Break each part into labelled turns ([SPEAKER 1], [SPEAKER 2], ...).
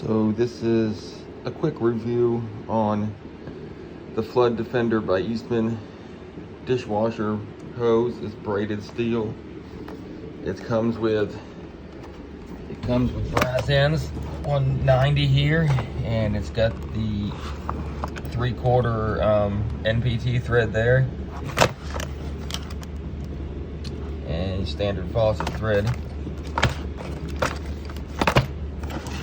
[SPEAKER 1] So this is a quick review on the Flood Defender by Eastman dishwasher hose. It's braided steel. It comes with brass ends, 190 here, and it's got the 3/4 NPT thread there, and standard faucet thread.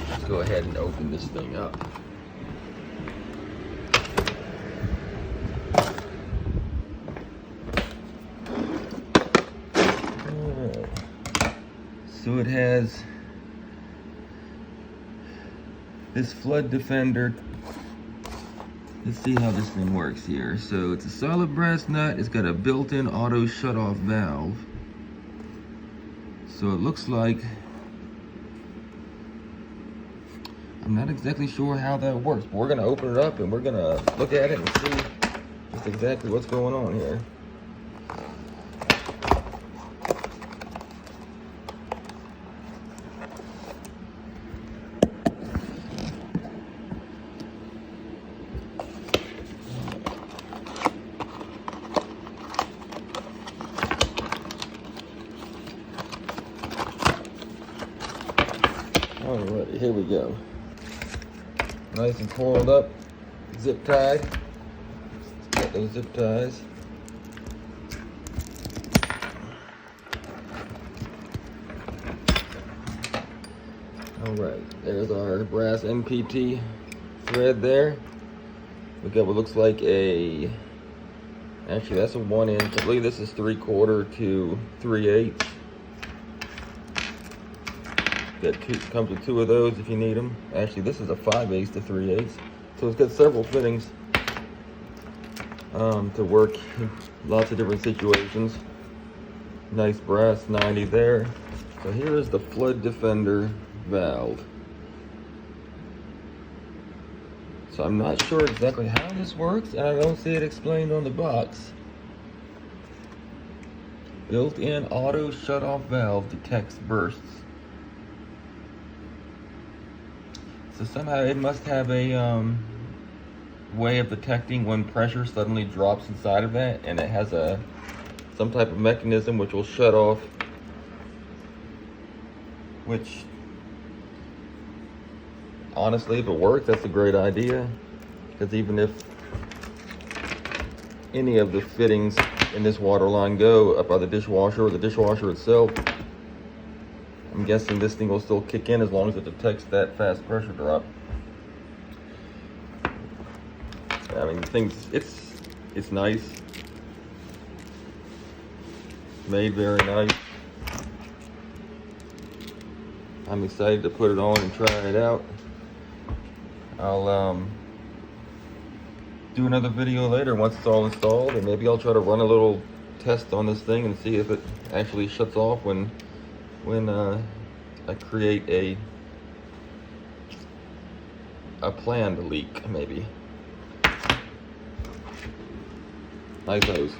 [SPEAKER 1] Let's go ahead and open this thing up. So it has this Flood Defender. Let's see how this thing works here. So it's a solid brass nut. It's got a built-in auto shut-off valve. So it looks like, I'm not exactly sure how that works, but we're gonna open it up and we're gonna look at it and see just exactly what's going on here. Alright, here we go. Nice and coiled up, zip tied. Got those zip ties. Alright, there's our brass NPT thread there. We got what looks like a, actually that's a 1 inch. I believe this is 3/4 to 3/8. Comes with 2 of those if you need them. Actually, this is a 5/8 to 3/8. So it's got several fittings to work in lots of different situations. Nice brass 90 there. So here is the Flood Defender valve. So I'm not sure exactly how this works, and I don't see it explained on the box. Built-in auto shut-off valve detects bursts. So somehow it must have a way of detecting when pressure suddenly drops inside of that, and it has some type of mechanism which will shut off, which honestly, if it works, that's a great idea, because even if any of the fittings in this water line go up by the dishwasher or the dishwasher itself, I'm guessing this thing will still kick in as long as it detects that fast pressure drop. I mean, the thing's, it's nice. Made very nice. I'm excited to put it on and try it out. I'll do another video later once it's all installed, and maybe I'll try to run a little test on this thing and see if it actually shuts off when I create a planned leak, maybe. Nice hose.